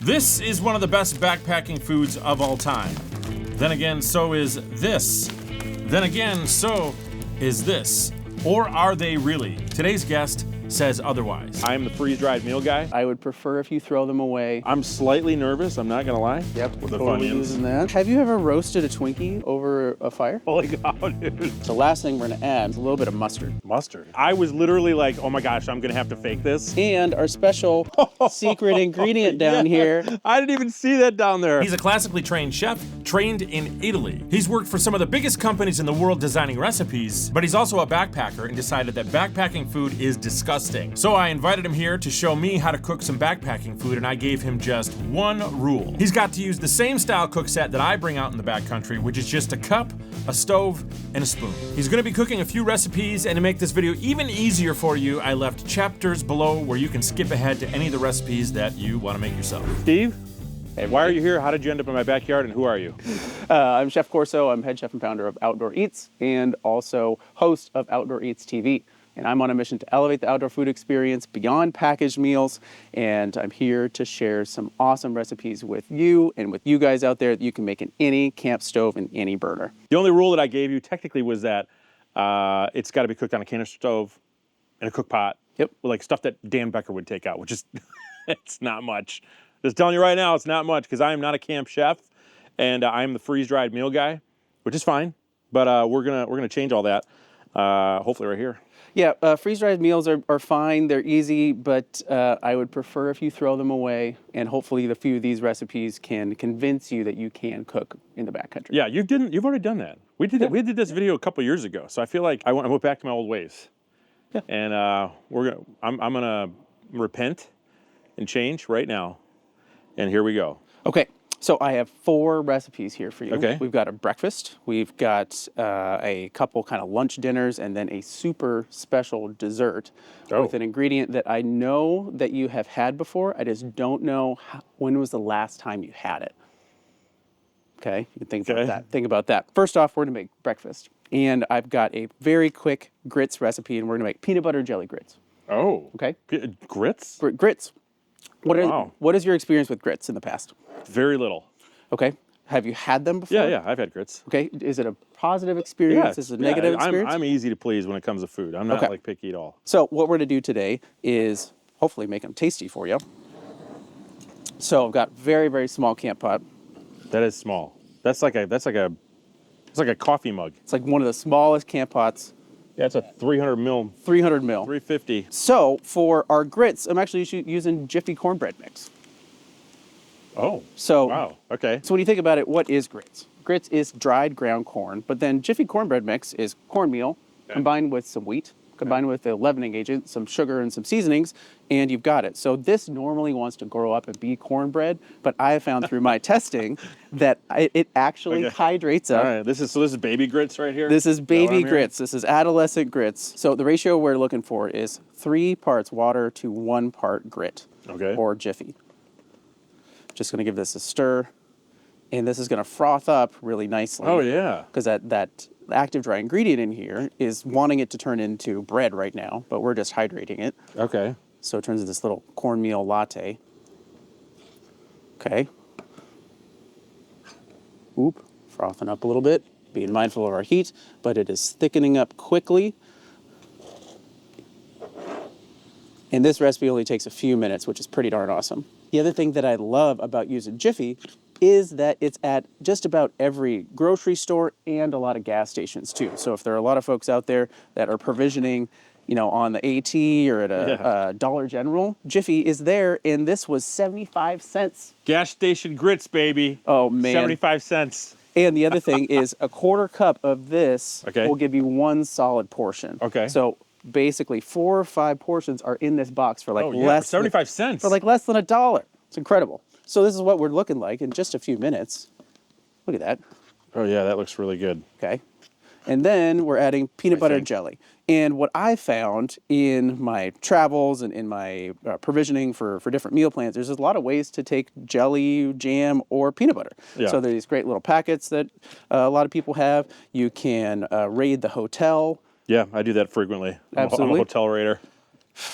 This is one of the best backpacking foods of all time. Then again, so is this. Then again, so is this. Or are they really? Today's guest says otherwise. I am the freeze-dried meal guy. I would prefer if you throw them away. I'm slightly nervous, I'm not gonna lie. Yep, With the totally FunYuns. using that. Have you ever roasted a Twinkie over a fire? Holy cow, dude. The last thing we're gonna add is a little bit of mustard. Mustard. I was literally like, oh my gosh, I'm gonna have to fake this. And our special secret ingredient down here. I didn't even see that down there. He's a classically trained chef, trained in Italy. He's worked for some of the biggest companies in the world designing recipes, but he's also a backpacker and decided that backpacking food is disgusting. So I invited him here to show me how to cook some backpacking food, and I gave him just one rule. He's got to use the same style cook set that I bring out in the backcountry, which is just a cup, a stove, and a spoon. He's gonna be cooking a few recipes, and to make this video even easier for you, I left chapters below where you can skip ahead to any of the recipes that you wanna make yourself. Steve, why are you here? How did you end up in my backyard, and who are you? I'm Chef Corso. I'm head chef and founder of Outdoor Eats and also host of Outdoor Eats TV. And I'm on a mission to elevate the outdoor food experience beyond packaged meals. And I'm here to share some awesome recipes with you and with you guys out there that you can make in any camp stove and any burner. The only rule that I gave you technically was that it's gotta be cooked on a canister stove and a cook pot. Yep. With like stuff that Dan Becker would take out, which is, it's not much. Just telling you right now, it's not much, because I am not a camp chef, and I am the freeze-dried meal guy, which is fine, but we're gonna change all that, hopefully right here. Yeah, freeze-dried meals are fine. They're easy, but I would prefer if you throw them away. And hopefully a few of these recipes can convince you that you can cook in the backcountry. Yeah, you've already done that. We did that. We did this video a couple years ago, so I feel like I went back to my old ways. Yeah. And I'm gonna repent and change right now. And here we go. Okay, so I have 4 recipes here for you. Okay. We've got a breakfast, we've got a couple kind of lunch dinners, and then a super special dessert with an ingredient that I know that you have had before. I just don't know when was the last time you had it. Okay, you can think about that. Think about that. First off, we're gonna make breakfast. And I've got a very quick grits recipe, and we're gonna make peanut butter jelly grits. Oh. Okay. Grits? Grits. Wow. What is your experience with grits in the past? Very little. Okay. Have you had them before? Yeah, I've had grits. Okay. Is it a positive experience? Is it a negative experience? I'm easy to please when it comes to food. I'm not like picky at all. So what we're gonna do today is hopefully make them tasty for you. So I've got very, very small camp pot. That is small. It's like a coffee mug. It's like one of the smallest camp pots. Yeah, it's a 300 mil. 300 mil. 350. So for our grits, I'm actually using Jiffy cornbread mix. Oh. So Wow. Okay. So when you think about it, what is grits? Grits is dried ground corn, but then Jiffy cornbread mix is cornmeal combined with some wheat, combined with a leavening agent, some sugar and some seasonings, and you've got it. So this normally wants to grow up and be cornbread, but I have found through my testing that it actually hydrates up. All right. This is baby grits right here. This is baby grits. This is adolescent grits. So the ratio we're looking for is 3 parts water to 1 part grit. Okay. Or Jiffy. Just gonna give this a stir, and this is gonna froth up really nicely. Oh yeah. Because that active dry ingredient in here is wanting it to turn into bread right now, but we're just hydrating it. Okay. So it turns into this little cornmeal latte. Okay. Oop, frothing up a little bit, being mindful of our heat, but it is thickening up quickly. And this recipe only takes a few minutes, which is pretty darn awesome. The other thing that I love about using Jiffy is that it's at just about every grocery store and a lot of gas stations too. So if there are a lot of folks out there that are provisioning, on the AT or at a Dollar General, Jiffy is there, and this was 75 cents. Gas station grits, baby. Oh man. 75 cents. And the other thing is a 1/4 cup of this will give you 1 solid portion. Okay. So basically 4 or 5 portions are in this box for for less 75 cents. For less than $1. It's incredible. So this is what we're looking like in just a few minutes. Look at that. Oh yeah, that looks really good. Okay. And then we're adding peanut butter jelly. And what I found in my travels and in my provisioning for different meal plans, there's a lot of ways to take jelly, jam, or peanut butter. Yeah. So there's these great little packets that a lot of people have. You can raid the hotel. Yeah, I do that frequently. Absolutely. I'm a hotel raider.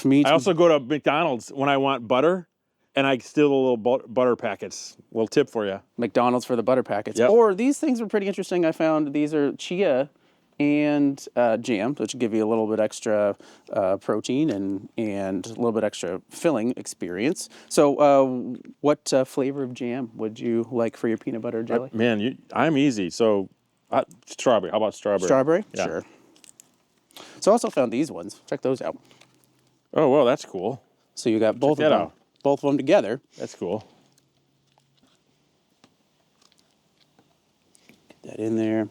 Me too. I also go to McDonald's when I want butter, and I steal the little butter packets. Little tip for you. McDonald's for the butter packets. Yep. Or these things are pretty interesting. I found these are chia and jam, which give you a little bit extra protein and a little bit extra filling experience. So what flavor of jam would you like for your peanut butter jelly? Man, I'm easy. So strawberry. How about strawberry? Strawberry? Yeah. Sure. So I also found these ones. Check those out. Oh, well, that's cool. So you got both of them. Both of them together. That's cool. Get that in there.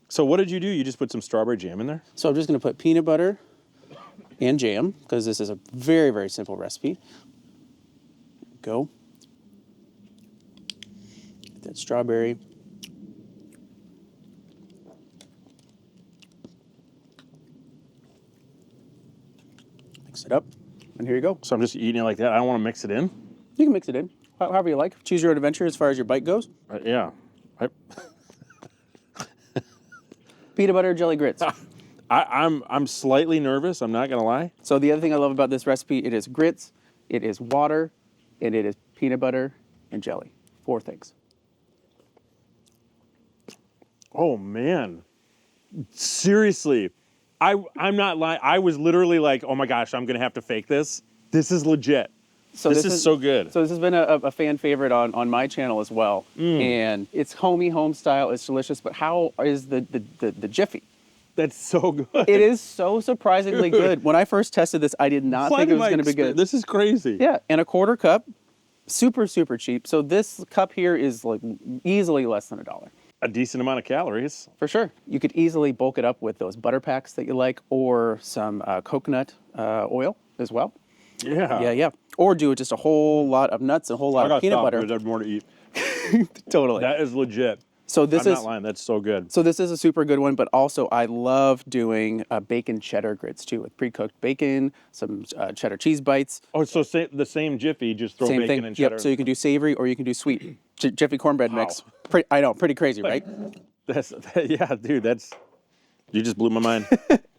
So what did you do? You just put some strawberry jam in there? So I'm just going to put peanut butter and jam because this is a very, very simple recipe. Go. Get that strawberry. Mix it up, and here you go. So I'm just eating it like that. I don't want to mix it in? You can mix it in, however you like. Choose your own adventure as far as your bite goes. Yeah. Peanut butter jelly grits. I'm slightly nervous. I'm not gonna lie. So the other thing I love about this recipe, it is grits, it is water, and it is peanut butter and jelly. 4 things. Oh man, seriously, I'm not lying. I was literally like, oh my gosh, I'm gonna have to fake this. This is legit. So this is so good. So this has been a fan favorite on my channel as well, and it's homey, home style. It's delicious. But how is the Jiffy? That's so good. It is so surprisingly good. When I first tested this, I did not think it was going to be good. This is crazy. Yeah, and a 1/4 cup, super cheap. So this cup here is like easily less than $1. A decent amount of calories. For sure. You could easily bulk it up with those butter packs that you like, or some coconut oil as well. Yeah. Yeah. Or do just a whole lot of nuts, a whole lot of peanut butter. There's more to eat. Totally. That is legit. So this I'm is not lying. That's so good. So this is a super good one, but also I love doing bacon cheddar grits too, with pre-cooked bacon, some cheddar cheese bites. Oh, so the same Jiffy, just throw Same bacon thing. and cheddar. Yep. So you can do savory or you can do sweet. Jiffy cornbread mix. Wow. I know, pretty crazy, right? Yeah, dude. You just blew my mind.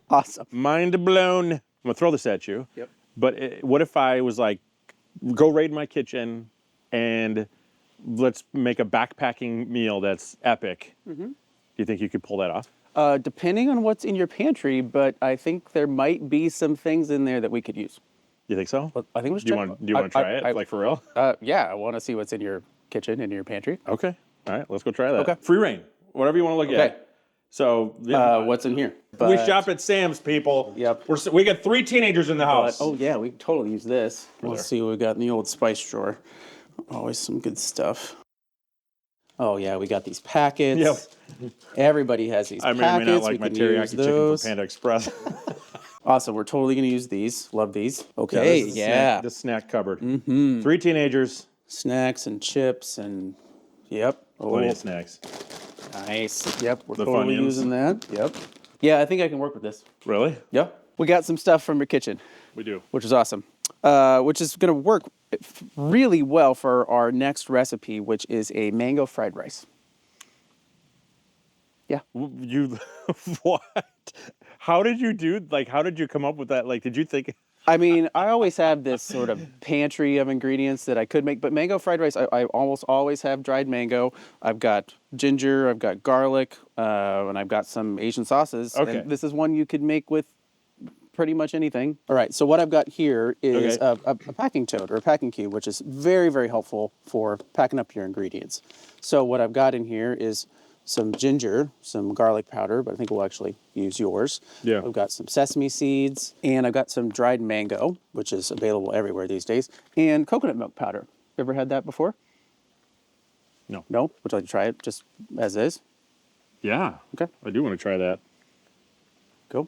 Awesome. Mind blown. I'm gonna throw this at you. Yep. But what if I was like, go raid my kitchen and let's make a backpacking meal that's epic. Do you think you could pull that off? Depending on what's in your pantry, but I think there might be some things in there that we could use. You think so? I think we should. Do you want to try it? Like for real? Yeah, I want to see what's in your kitchen and your pantry. Okay. All right. Let's go try that. Okay. Free reign. Whatever you want to look at. So what's in here? we shop at Sam's, people. Yep. We got 3 teenagers in the house. Oh yeah, we can totally use this. Let's see what we got in the old spice drawer. Always some good stuff. Oh yeah, we got these packets. Yep. Everybody has these I packets. may or may not like We my can teriyaki use chicken those. from Panda Express. Awesome. We're totally gonna use these. Love these. Okay. this is Yeah. the snack cupboard. 3 teenagers. Snacks and chips and yep. Plenty of snacks. Nice. Yep. We're The totally FunYuns. using that. Yep. Yeah, I think I can work with this. Really? Yep. We got some stuff from your kitchen, We do. which is awesome. Which is going to work really well for our next recipe, which is a mango fried rice. Yeah. You what? How did you come up with that? Like, did you think? I mean, I always have this sort of pantry of ingredients that I could make, but mango fried rice, I almost always have dried mango. I've got ginger, I've got garlic, and I've got some Asian sauces. Okay. And this is one you could make with pretty much anything. All right, so what I've got here is a packing tote or a packing cube, which is very, very helpful for packing up your ingredients. So what I've got in here is some ginger, some garlic powder, but I think we'll actually use yours. Yeah. I've got some sesame seeds, and I've got some dried mango, which is available everywhere these days, and coconut milk powder. You ever had that before? No. No? Would you like to try it just as is? Yeah. Okay. I do want to try that. Go.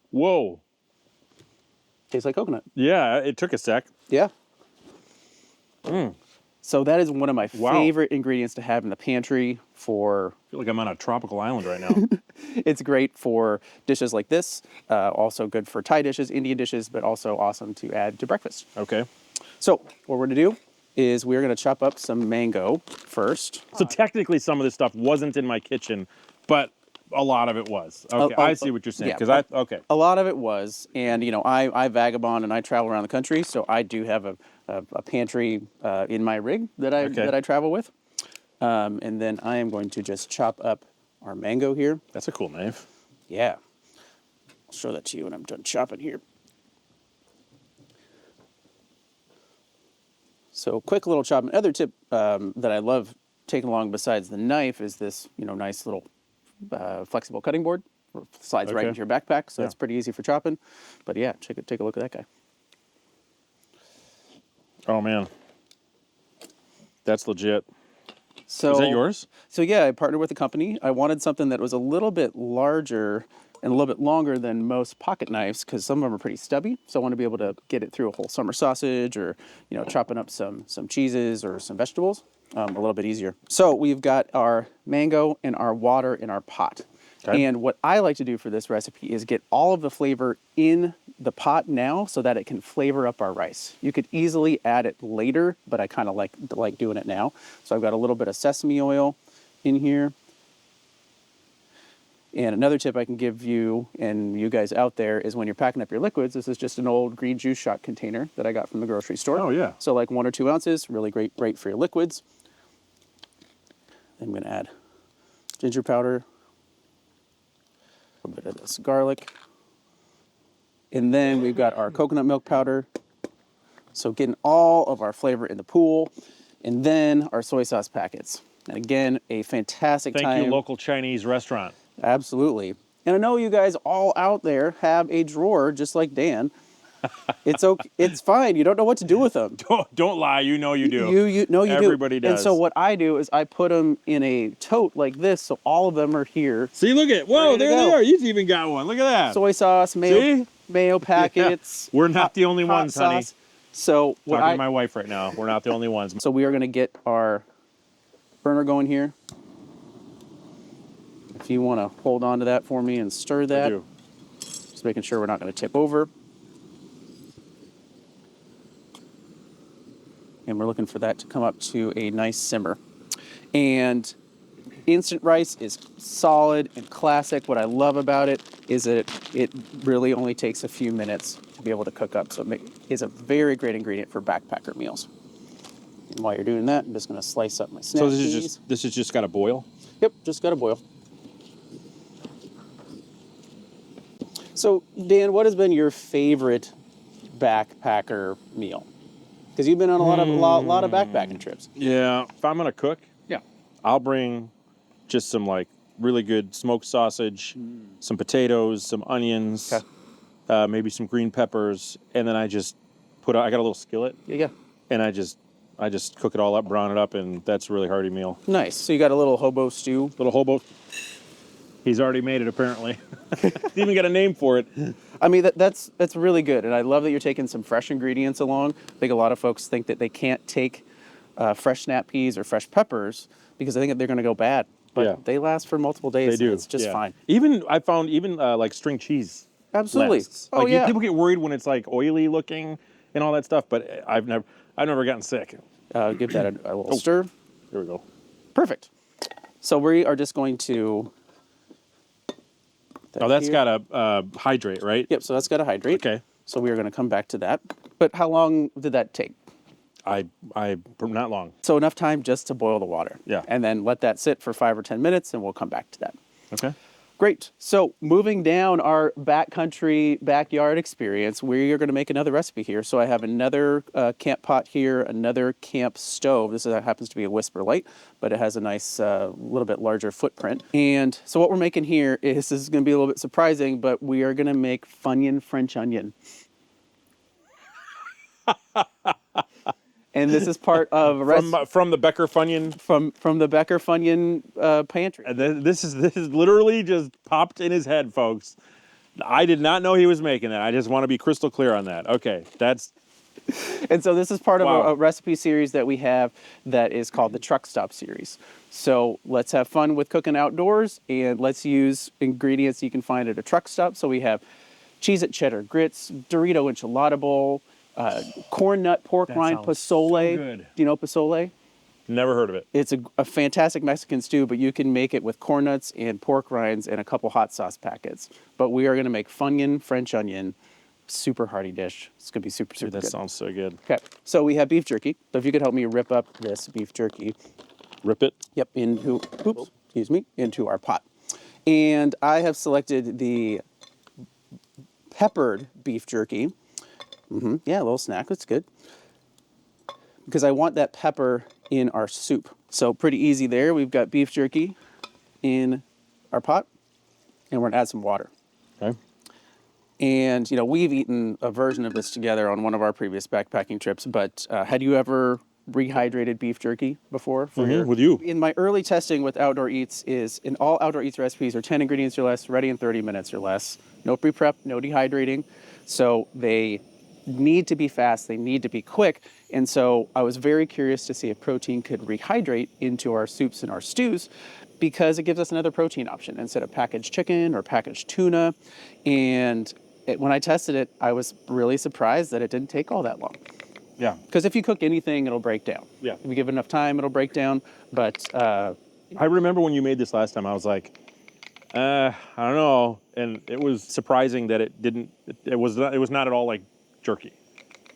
Whoa. Tastes like coconut. Yeah, it took a sec. Yeah. So that is one of my Wow. favorite ingredients to have in the pantry for, I feel like I'm on a tropical island right now. it's great for dishes like this, also good for Thai dishes, Indian dishes, but also awesome to add to breakfast. Okay. So what we're gonna do is we're gonna chop up some mango first. So technically some of this stuff wasn't in my kitchen, but a lot of it was. Okay, I see what you're saying. yeah, Because okay. A lot of it was, and you know, I vagabond and I travel around the country, so I do have a pantry in my rig that I travel with. And then I am going to just chop up our mango here. That's a cool knife. Yeah. I'll show that to you when I'm done chopping here. So quick little chop. Another tip that I love taking along besides the knife is this, you know, nice little flexible cutting board. Slides right into your backpack, so that's pretty easy for chopping. But yeah, take a look at that guy. Oh man, that's legit. So is that yours? So yeah, I partnered with a company. I wanted something that was a little bit larger and a little bit longer than most pocket knives because some of them are pretty stubby. So I want to be able to get it through a whole summer sausage or, you know, chopping up some cheeses or some vegetables a little bit easier. So we've got our mango and our water in our pot. Okay. And what I like to do for this recipe is get all of the flavor in the pot now so that it can flavor up our rice. You could easily add it later, but I kind of like doing it now. So I've got a little bit of sesame oil in here. And another tip I can give you and you guys out there is when you're packing up your liquids, this is just an old green juice shot container that I got from the grocery store. Oh, yeah. So like 1 or 2 ounces, really great for your liquids. I'm going to add ginger powder, a little bit of this garlic. And then we've got our coconut milk powder. So getting all of our flavor in the pool. And then our soy sauce packets. And again, a fantastic time. Thank you, local Chinese restaurant. Absolutely. And I know you guys all out there have a drawer just like Dan. It's okay. It's fine. You don't know what to do with them. Don't lie. You know you do. You know you do. Everybody does. And so what I do is I put them in a tote like this, so all of them are here. See, look at whoa, there they are. You've even got one. Look at that. Soy sauce, mayo packets. Yeah. We're not the only ones, honey. Sauce. So what talking to my wife right now. We're not the only ones. So we are going to get our burner going here. If you want to hold on to that for me and stir that. I do. Just making sure we're not going to tip over. And we're looking for that to come up to a nice simmer. And instant rice is solid and classic. What I love about it is that it really only takes a few minutes to be able to cook up. So it is a very great ingredient for backpacker meals. And while you're doing that, I'm just going to slice up my snap peas. So this is just got to boil? Yep, just got to boil. So Dan, what has been your favorite backpacker meal? Because you've been on a lot of backpacking trips. Yeah. If I'm gonna cook, I'll bring just some like really good smoked sausage, some potatoes, some onions, maybe some green peppers, and then I just I got a little skillet. Yeah. And I just cook it all up, brown it up, and that's a really hearty meal. Nice. So you got a little hobo stew. Little hobo. He's already made it apparently. He's even got a name for it. I mean, that's really good, and I love that you're taking some fresh ingredients along. I think a lot of folks think that they can't take fresh snap peas or fresh peppers because they think that they're going to go bad, but they last for multiple days. They do. It's just fine. I found like string cheese. Absolutely. Lasts. Like, people get worried when it's like oily looking and all that stuff, but I've never gotten sick. Give that a little stir. There we go. Perfect. So we are just going to. That's got to hydrate, right? Yep, so that's got to hydrate. Okay. So we are going to come back to that. But how long did that take? Not long. So enough time just to boil the water. Yeah. And then let that sit for 5 or 10 minutes, and we'll come back to that. Okay. Great. So moving down our backcountry backyard experience, we are going to make another recipe here. So I have another camp pot here, another camp stove. This happens to be a Whisper Light, but it has a nice little bit larger footprint. And so what we're making here is, this is going to be a little bit surprising, but we are going to make FunYun French onion. And this is part of from the Becker FunYun from the Becker FunYun pantry. This is literally just popped in his head, folks. I did not know he was making that. I just want to be crystal clear on that. Okay, that's. And so this is part of a recipe series that we have that is called the Truck Stop series. So let's have fun with cooking outdoors, and let's use ingredients you can find at a truck stop. So we have Cheez-It cheddar grits, Dorito enchilada bowl. Corn nut pork rind pozole. So good. Do you know pozole? Never heard of it. It's a fantastic Mexican stew, but you can make it with corn nuts and pork rinds and a couple hot sauce packets. But we are going to make FunYun French onion, super hearty dish. It's going to be super, super Dude, that good. sounds so good. Okay, so we have beef jerky. So if you could help me rip up this beef jerky. Rip it. Yep, into our pot. And I have selected the peppered beef jerky. Yeah, a little snack, that's good. Because I want that pepper in our soup. So pretty easy there. We've got beef jerky in our pot, and we're gonna add some water. Okay. And we've eaten a version of this together on one of our previous backpacking trips, but had you ever rehydrated beef jerky before? With you. In my early testing with Outdoor Eats in all Outdoor Eats recipes are 10 ingredients or less, ready in 30 minutes or less. No pre-prep, no dehydrating. So they need to be fast, they need to be quick. And so I was very curious to see if protein could rehydrate into our soups and our stews, because it gives us another protein option instead of packaged chicken or packaged tuna. And when I tested it, I was really surprised that it didn't take all that long. Yeah. Because if you cook anything, it'll break down. Yeah. If you give it enough time, it'll break down. But I remember when you made this last time, I was like, I don't know. And it was surprising that it didn't, it was not at all like jerky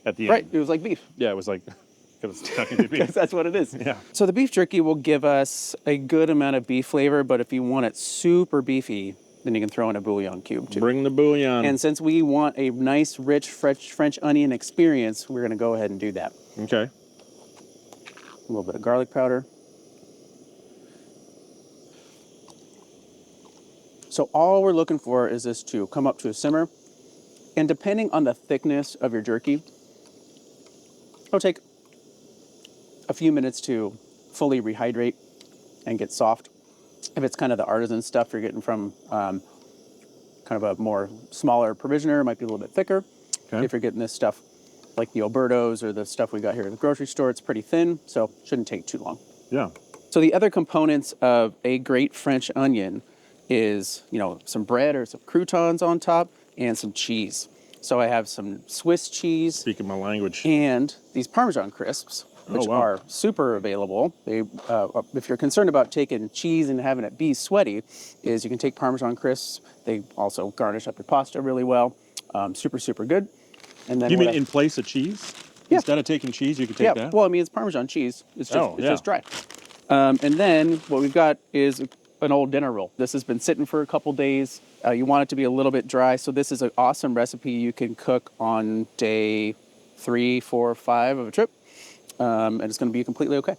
at the end. right, it was like beef. Yeah, it was like, because it's technically beef. Because that's what it is. Yeah. So the beef jerky will give us a good amount of beef flavor, but if you want it super beefy, then you can throw in a bouillon cube too. Bring the bouillon. And since we want a nice, rich French onion experience, we're going to go ahead and do that. Okay. A little bit of garlic powder. So all we're looking for is this to come up to a simmer. And depending on the thickness of your jerky, it'll take a few minutes to fully rehydrate and get soft. If it's kind of the artisan stuff you're getting from kind of a more smaller provisioner, it might be a little bit thicker. Okay. If you're getting this stuff like the Albertos or the stuff we got here at the grocery store, it's pretty thin, so shouldn't take too long. Yeah. So the other components of a great French onion is, some bread or some croutons on top and some cheese. So I have some Swiss cheese Speaking my language. and these Parmesan crisps, which wow. are super available. They, if you're concerned about taking cheese and having it be sweaty, is you can take Parmesan crisps. They also garnish up your pasta really well. Super, super good. And then You mean in place of cheese? Yeah. Instead of taking cheese, you could take that? well, I mean, it's Parmesan cheese. It's just, yeah. just dry. And then what we've got is an old dinner roll. This has been sitting for a couple days. You want it to be a little bit dry. So this is an awesome recipe you can cook on day 3, 4, 5 of a trip. And it's going to be completely okay.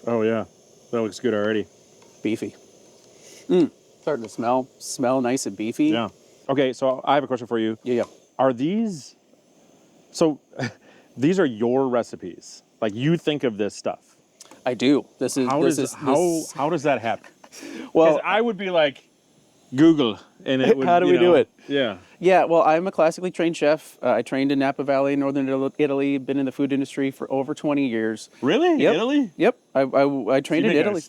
Oh, yeah. That looks good already. Beefy. Starting to smell nice and beefy. Yeah. Okay, so I have a question for you. Yeah. Are these, so these are your recipes? You think of this stuff. I do. How does that happen? Well, 'Cause I would be like, Google, and it would, how do we do it? Yeah. Yeah, well, I'm a classically trained chef. I trained in Napa Valley, northern Italy, been in the food industry for over 20 years. Really? Yep. Italy? Yep, I trained in Italy.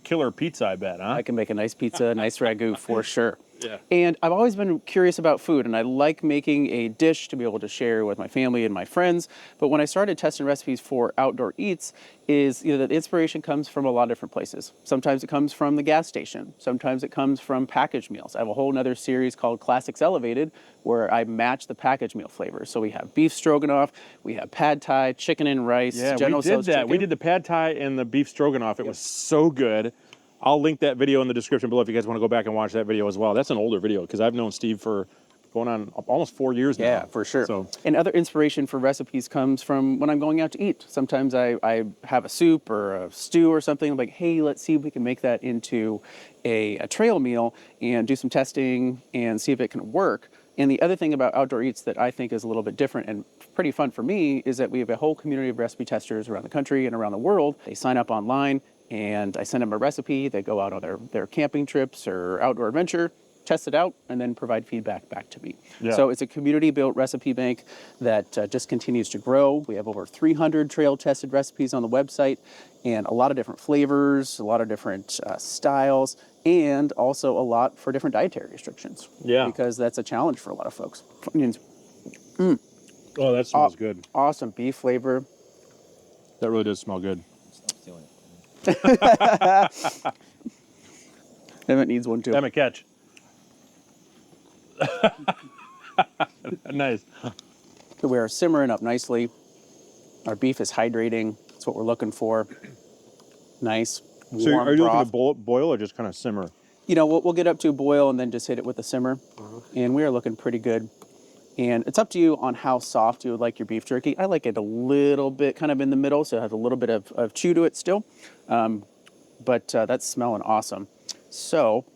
Killer pizza, I bet, huh? I can make a nice pizza, a nice ragu for sure. Yeah. And I've always been curious about food, and I like making a dish to be able to share with my family and my friends. But when I started testing recipes for Outdoor Eats, the inspiration comes from a lot of different places. Sometimes it comes from the gas station. Sometimes it comes from packaged meals. I have a whole other series called Classics Elevated, where I match the packaged meal flavors. So we have beef stroganoff, we have pad thai, chicken and rice. Yeah, General we did Tso's that. chicken. We did the pad thai and the beef stroganoff. It was so good. I'll link that video in the description below if you guys want to go back and watch that video as well. That's an older video because I've known Steve for going on almost 4 years now. Yeah, for sure. So. And other inspiration for recipes comes from when I'm going out to eat. Sometimes I have a soup or a stew or something. I'm like, hey, let's see if we can make that into a trail meal and do some testing and see if it can work. And the other thing about Outdoor Eats that I think is a little bit different and pretty fun for me is that we have a whole community of recipe testers around the country and around the world. They sign up online and I send them a recipe. They go out on their camping trips or outdoor adventure, test it out, and then provide feedback back to me. Yeah. So it's a community-built recipe bank that just continues to grow. We have over 300 trail-tested recipes on the website and a lot of different flavors, a lot of different styles, and also a lot for different dietary restrictions. Yeah. Because that's a challenge for a lot of folks. Oh, that smells good. Awesome beef flavor. That really does smell good. Emmett needs one too. Emmett, catch. Nice. So we are simmering up nicely. Our beef is hydrating. That's what we're looking for. Nice, So warm are you broth. looking to boil or just kind of simmer? You know, we'll get up to a boil and then just hit it with a simmer. And we are looking pretty good. And it's up to you on how soft you would like your beef jerky. I like it a little bit kind of in the middle, so it has a little bit of chew to it still. But that's smelling awesome. So,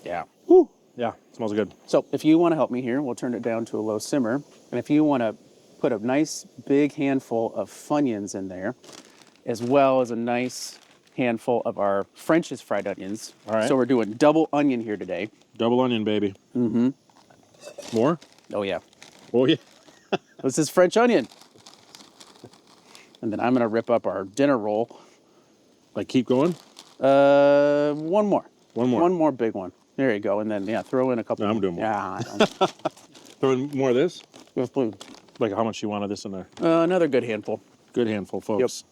yeah. Woo. Yeah, smells good. So if you want to help me here, we'll turn it down to a low simmer. And if you want to put a nice big handful of FunYuns in there, as well as a nice handful of our French's fried onions. All right. So we're doing double onion here today. Double onion, baby. Mm-hmm. More? Oh, yeah. Oh, yeah. This is French onion. And then I'm going to rip up our dinner roll. Like, keep going? One more. One more. One more big one. There you go. And then, yeah, throw in a couple. No, I'm doing more. Yeah, I don't. Throw in more of this? Yes, please. Like, how much you wanted this in there? Another good handful. Good handful, folks.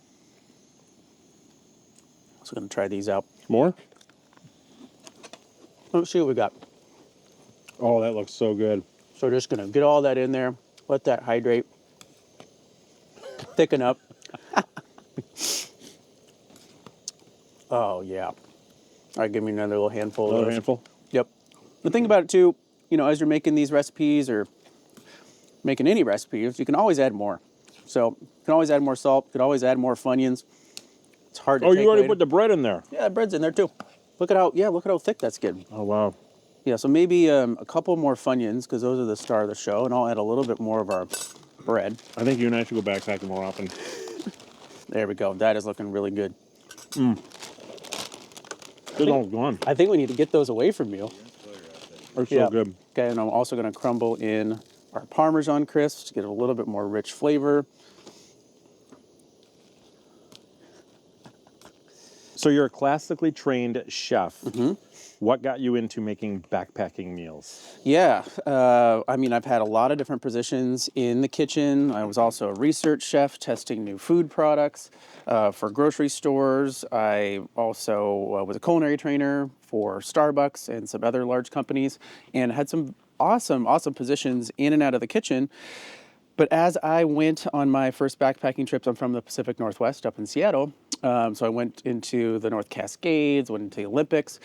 So we're going to try these out. More? Let's see what we got. Oh, that looks so good. So we're just going to get all that in there. Let that hydrate. Thicken up. Oh, yeah. All right, give me another little handful. Another handful? Yep. The thing about it, too, you know, as you're making these recipes or making any recipes, you can always add more. So you can always add more salt. You can always add more FunYuns. It's hard to Oh, take you already later. put the bread in there. Yeah, the bread's in there, too. Look at how thick that's getting. Oh, wow. Yeah, so maybe a couple more FunYuns, because those are the star of the show, and I'll add a little bit more of our bread. I think you and I should go backpacking more often. There we go. That is looking really good. It's all gone. I think we need to get those away from you. They're so good. Okay, and I'm also going to crumble in our Parmesan crisps to get a little bit more rich flavor. So you're a classically trained chef. Mm-hmm. What got you into making backpacking meals? Yeah, I mean, I've had a lot of different positions in the kitchen. I was also a research chef testing new food products for grocery stores. I also was a culinary trainer for Starbucks and some other large companies, and had some awesome positions in and out of the kitchen. But as I went on my first backpacking trips, I'm from the Pacific Northwest up in Seattle, so I went into the North Cascades, went into the Olympics.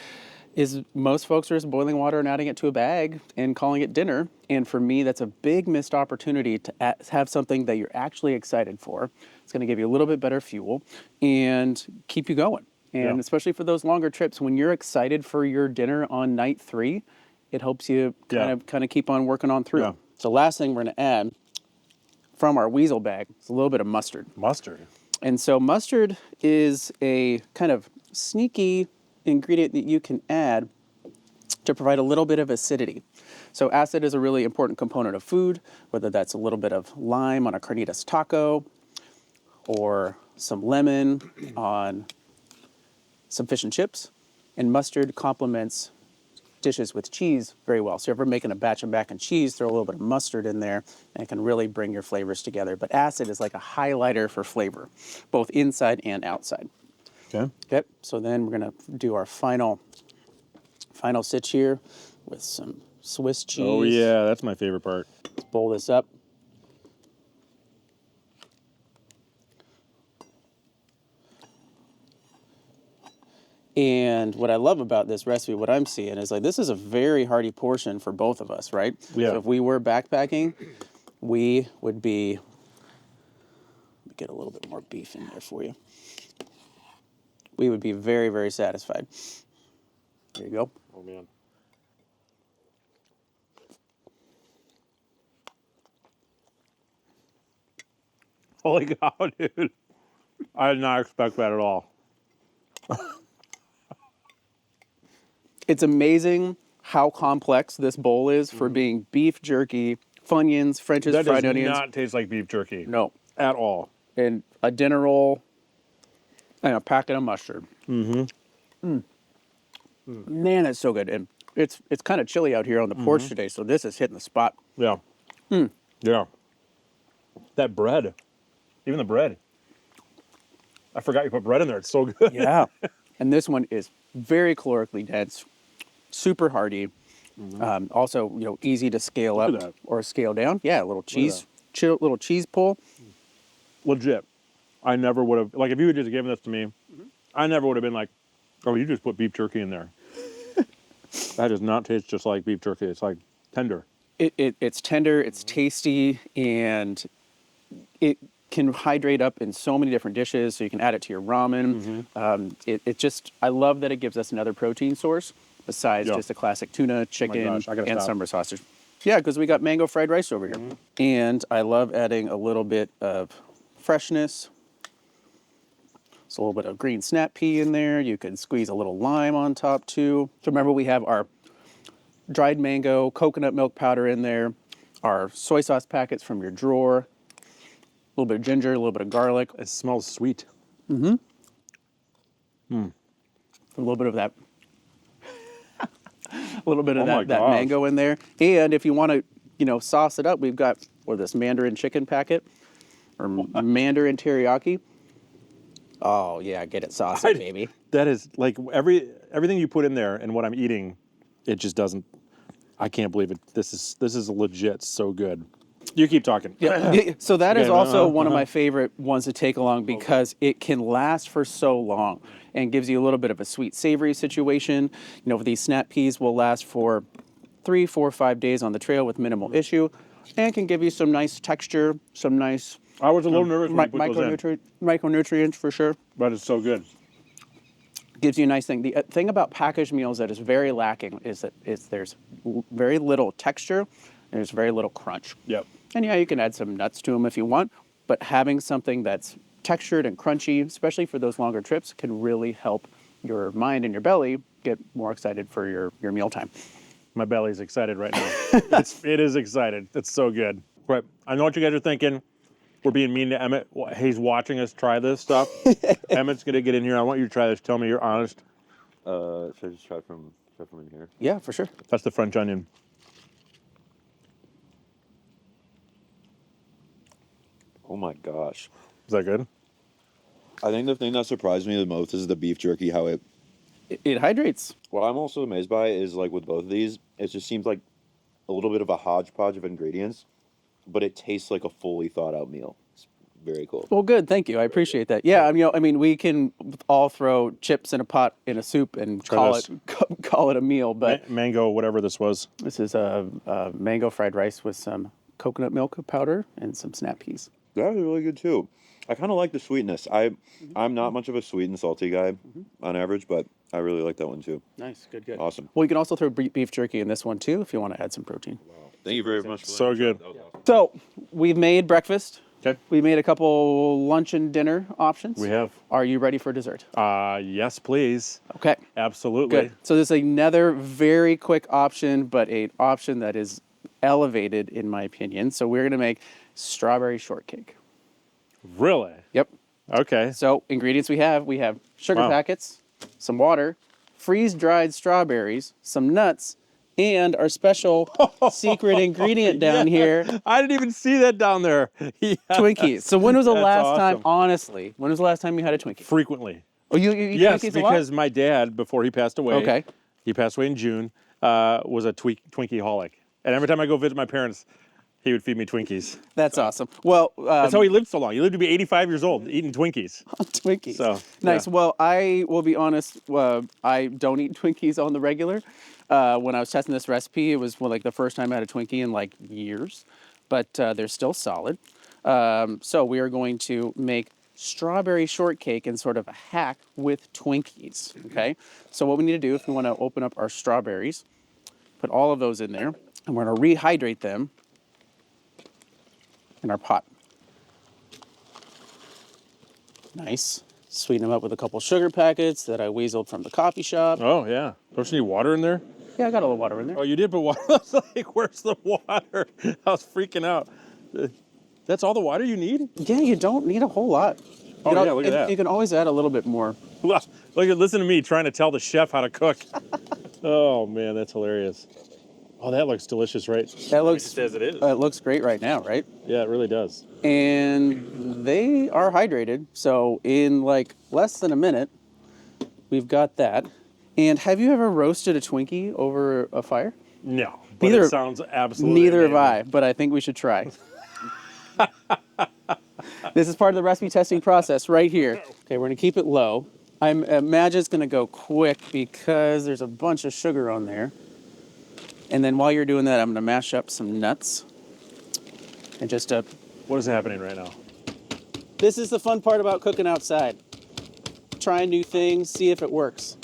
Most folks are just boiling water and adding it to a bag and calling it dinner. And for me, that's a big missed opportunity to have something that you're actually excited for. It's going to give you a little bit better fuel and keep you going. And especially for those longer trips, when you're excited for your dinner on night 3, it helps you kind of keep on working on through. Yeah. So last thing we're going to add from our weasel bag is a little bit of mustard. Mustard. And so mustard is a kind of sneaky ingredient that you can add to provide a little bit of acidity. So acid is a really important component of food, whether that's a little bit of lime on a carnitas taco or some lemon on some fish and chips. And mustard complements dishes with cheese very well. So if you're ever making a batch of mac and cheese, throw a little bit of mustard in there and it can really bring your flavors together. But acid is like a highlighter for flavor, both inside and outside. Okay, so then we're gonna do our final stitch here with some Swiss cheese. Oh yeah, that's my favorite part. Let's bowl this up. And what I love about this recipe, what I'm seeing is like this is a very hearty portion for both of us, right? Yeah. So if we were backpacking, we would be, let me get a little bit more beef in there for you. We would be very, very satisfied. There you go. Oh man. Holy cow, dude. I did not expect that at all. It's amazing how complex this bowl is for being beef jerky, FunYuns, French's That fried does onions. not taste like beef jerky. No. At all. And a dinner roll and a packet of mustard. Man, that's so good. And it's kind of chilly out here on the porch today, so this is hitting the spot. Yeah. Yeah. That bread. Even the bread. I forgot you put bread in there. It's so good. Yeah. And this one is very calorically dense, super hearty. Also, easy to scale Look up at that. or scale down. Yeah, a little cheese, that. little cheese pull. Legit. I never would have, like, if you had just given this to me, I never would have been like, oh, you just put beef jerky in there. That does not taste just like beef jerky. It's like tender. It's tender, it's tasty, and it can hydrate up in so many different dishes. So you can add it to your ramen. I love that it gives us another protein source besides just a classic tuna, chicken, and summer sausage. Yeah, because we got mango fried rice over here. And I love adding a little bit of freshness. So a little bit of green snap pea in there. You can squeeze a little lime on top too. So remember, we have our dried mango, coconut milk powder in there, our soy sauce packets from your drawer, a little bit of ginger, a little bit of garlic. It smells sweet. A little bit of that, that mango in there. And if you want to, sauce it up, we've got this Mandarin chicken packet or Mandarin teriyaki. Oh yeah, get it saucy, baby. That is like everything you put in there and what I'm eating, it just doesn't. I can't believe it. This is legit so good. You keep talking. Yeah. So that is also one of my favorite ones to take along because it can last for so long and gives you a little bit of a sweet savory situation. These snap peas will last for 3, 4, 5 days on the trail with minimal issue, and can give you some nice texture, some nice. I was a little nervous when you put those in. Micronutrients for sure. But it's so good. Gives you a nice thing. The thing about packaged meals that is very lacking is that there's very little texture and there's very little crunch. Yep. And yeah, you can add some nuts to them if you want, but having something that's textured and crunchy, especially for those longer trips, can really help your mind and your belly get more excited for your mealtime. My belly's excited right now. It is excited. It's so good. Right. I know what you guys are thinking. We're being mean to Emmett. He's watching us try this stuff. Emmett's going to get in here. I want you to try this. Tell me you're honest. Should I just try from in here? Yeah, for sure. That's the French onion. Oh my gosh. Is that good? I think the thing that surprised me the most is the beef jerky, how it hydrates. what I'm also amazed by is like with both of these, it just seems like a little bit of a hodgepodge of ingredients, but it tastes like a fully thought out meal. It's very cool. Well, good. Thank you. I appreciate that. Yeah, we can all throw chips in a pot in a soup and call it a meal. But mango, whatever this was. This is a mango fried rice with some coconut milk powder and some snap peas. That was really good too. I kind of like the sweetness. I'm not much of a sweet and salty guy on average, but I really like that one too. Nice. Good. Awesome. Well, you can also throw beef jerky in this one too if you want to add some protein. Wow. Thank you very much. So good. That was awesome. So we've made breakfast. Okay. We made a couple lunch and dinner options. We have. Are you ready for dessert? Yes, please. Okay. Absolutely. Good. So this is another very quick option, but an option that is elevated in my opinion. So we're going to make strawberry shortcake. Really? Yep. Okay. So ingredients we have sugar packets, some water, freeze-dried strawberries, some nuts, and our special secret ingredient down here, I didn't even see that down there. Yeah. Twinkies. So when was the last time, awesome. Honestly, when was the last time you had a Twinkie? Frequently. Oh, you eat Yes, Twinkies a lot? because my dad, before he passed away, Okay. he passed away in June, was a Twinkie-holic. And every time I go visit my parents, he would feed me Twinkies. That's awesome. Well, That's how he lived so long. He lived to be 85 years old eating Twinkies. Twinkies. So, nice. yeah. Well, I will be honest. I don't eat Twinkies on the regular. When I was testing this recipe, it was like the first time I had a Twinkie in like years, but they're still solid. So we are going to make strawberry shortcake in sort of a hack with Twinkies. Okay. So what we need to do, if we want to open up our strawberries, put all of those in there, and we're going to rehydrate them in our pot. Nice. Sweeten them up with a couple sugar packets that I weaseled from the coffee shop. Oh, yeah. Don't you need water in there? Yeah, I got a little water in there. Oh, you did put water? I was like, where's the water? I was freaking out. That's all the water you need? Yeah, you don't need a whole lot. Oh, yeah, look at that. You can always add a little bit more. Listen to me trying to tell the chef how to cook. Oh, man, that's hilarious. Oh, that looks delicious, right? That looks just as it is. It looks great right now, right? Yeah, it really does. And they are hydrated. So in like less than a minute, we've got that. And have you ever roasted a Twinkie over a fire? No, but Neither- it sounds absolutely Neither have amazing. I, but I think we should try. This is part of the recipe testing process right here. Okay, we're gonna keep it low. I imagine it's gonna go quick because there's a bunch of sugar on there. And then while you're doing that, I'm gonna mash up some nuts. And just What is happening right now? this is the fun part about cooking outside. Trying new things, see if it works.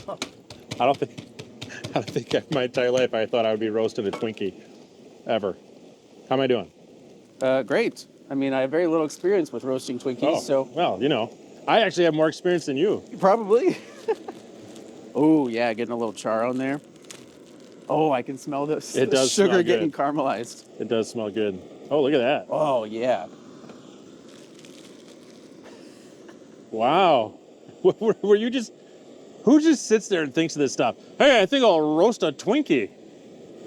I don't think in my entire life I thought I would be roasting a Twinkie, ever. How am I doing? Great. I mean, I have very little experience with roasting Twinkies, so well, you know, I actually have more experience than you. probably. Oh yeah, getting a little char on there. Oh, I can smell this. It does sugar smell getting good. caramelized. It does smell good. Oh, look at that! Oh yeah. Wow, were you just? Who just sits there and thinks of this stuff? Hey, I think I'll roast a Twinkie.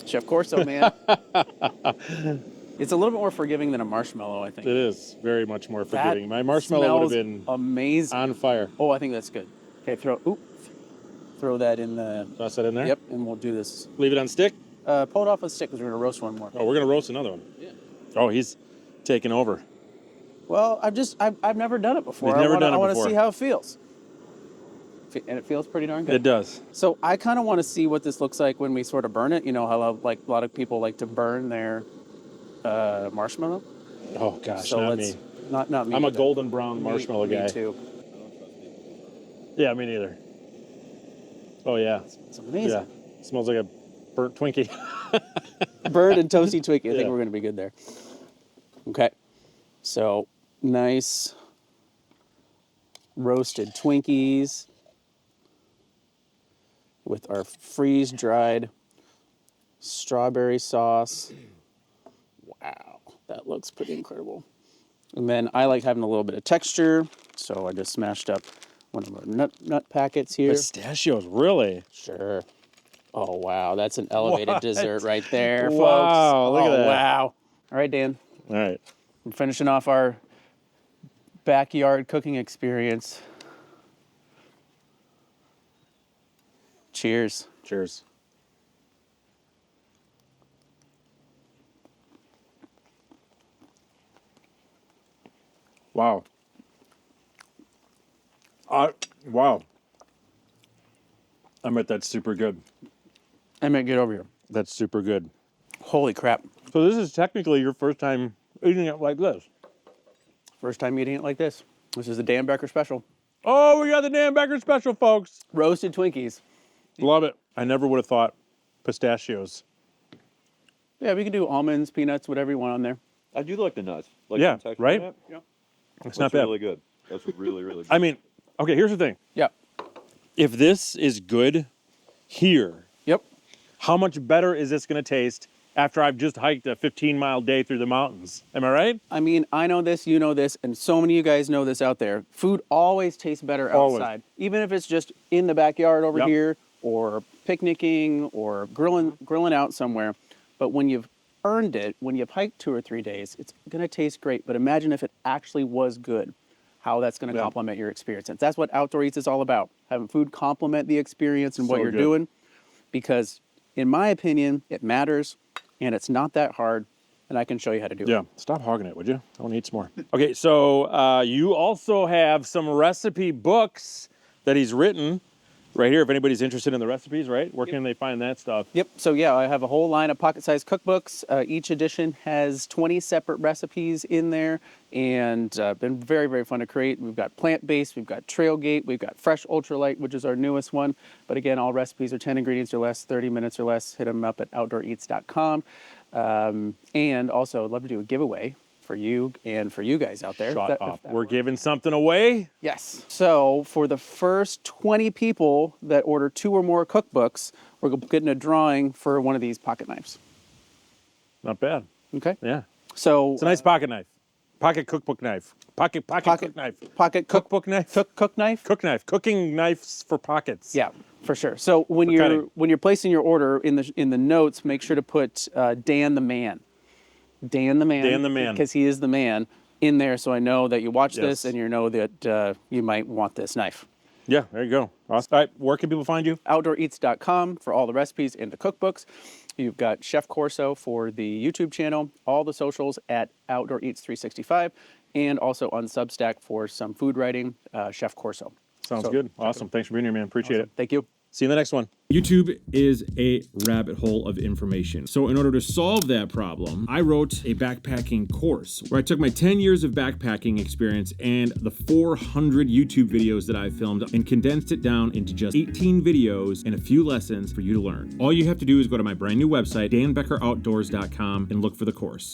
Chef Corso, man. It's a little bit more forgiving than a marshmallow, I think. It is very much more That forgiving. My marshmallow would have smells been amazing. on fire. Oh, I think that's good. Okay, throw that in the. Toss that in there. Yep, and we'll do this. Leave it on stick. Pull it off a stick because we're gonna roast one more. Oh, we're gonna roast another one. Yeah. Oh, he's taking over. Well, I've never done it before. You've never done it I want to before. see how it feels. And it feels pretty darn good. It does. So I kind of want to see what this looks like when we sort of burn it. You know how like a lot of people like to burn their marshmallow. Oh gosh, So not let's me. not me. I'm a but golden brown marshmallow me guy. too. Yeah, me neither. Oh yeah. It's amazing. Yeah. Smells like a burnt Twinkie. Burned and toasty Twinkie. I think Yeah. we're going to be good there. Okay. So nice roasted Twinkies with our freeze-dried strawberry sauce. Wow, that looks pretty incredible. And then I like having a little bit of texture, so I just smashed up one of our nut packets here. Pistachios, really? Sure. Oh, wow. That's an elevated What? dessert right there, folks. Wow, look at that. Wow. All right, Dan. All right. We're finishing off our backyard cooking experience. Cheers. Cheers. Wow. Wow. I bet that's super good. Emmett, get over here. That's super good. Holy crap. So this is technically your first time eating it like this. First time eating it like this. This is the Dan Becker special. Oh, we got the Dan Becker special, folks. Roasted Twinkies. Love it. I never would have thought pistachios. Yeah, we can do almonds, peanuts, whatever you want on there. I do like the nuts. Like Yeah, some texture right? on it. Yeah. It's That's not bad. really good. That's really, really good. I mean, okay, here's the thing. Yeah. If this is good here, Yep. how much better is this going to taste after I've just hiked a 15-mile day through the mountains? Am I right? I mean, I know this, you know this, and so many of you guys know this out there. Food always tastes better Always. outside. Even if it's just in the backyard over Yep. here, or picnicking, or grilling out somewhere. But when you've earned it, when you've hiked 2 or 3 days, it's gonna taste great. But imagine if it actually was good, how that's gonna Yeah. complement your experience. And that's what Outdoor Eats is all about. Having food complement the experience and what So you're good. doing. Because in my opinion, it matters, and it's not that hard, and I can show you how to do it. Yeah. Stop hogging it, would you? I want to eat some more. Okay, so you also have some recipe books that he's written right here. If anybody's interested in the recipes, right? Where can they find that stuff? Yep. So yeah, I have a whole line of pocket-sized cookbooks. Each edition has 20 separate recipes in there, and been very, very fun to create. We've got plant-based, we've got Trailgate, we've got Fresh Ultralight, which is our newest one. But again, all recipes are 10 ingredients or less, 30 minutes or less. Hit them up at outdooreats.com. And also, I'd love to do a giveaway for you and for you guys out there. Shut up. We're giving something away. Yes. So for the first 20 people that order 2 or more cookbooks, we're getting a drawing for one of these pocket knives. Not bad. Okay. Yeah. So It's a nice pocket knife. Pocket cookbook knife. Pocket cook knife. pocket Cookbook knife. cook knife. Cook knife. Cooking knives for pockets. Yeah. For sure. So when you're placing your order in the notes, make sure to put Dan the Man. Dan the Man, because he is the man in there. So I know that you watch this and you know that you might want this knife. Yeah, there you go. Awesome. All right, where can people find you? OutdoorEats.com for all the recipes and the cookbooks. You've got Chef Corso for the YouTube channel, all the socials at Outdoor Eats 365, and also on Substack for some food writing, Chef Corso. Sounds good. Awesome. Thanks for being here, man. Appreciate it. Thank you. See you in the next one. YouTube is a rabbit hole of information. So in order to solve that problem, I wrote a backpacking course where I took my 10 years of backpacking experience and the 400 YouTube videos that I filmed and condensed it down into just 18 videos and a few lessons for you to learn. All you have to do is go to my brand new website, danbeckeroutdoors.com, and look for the course.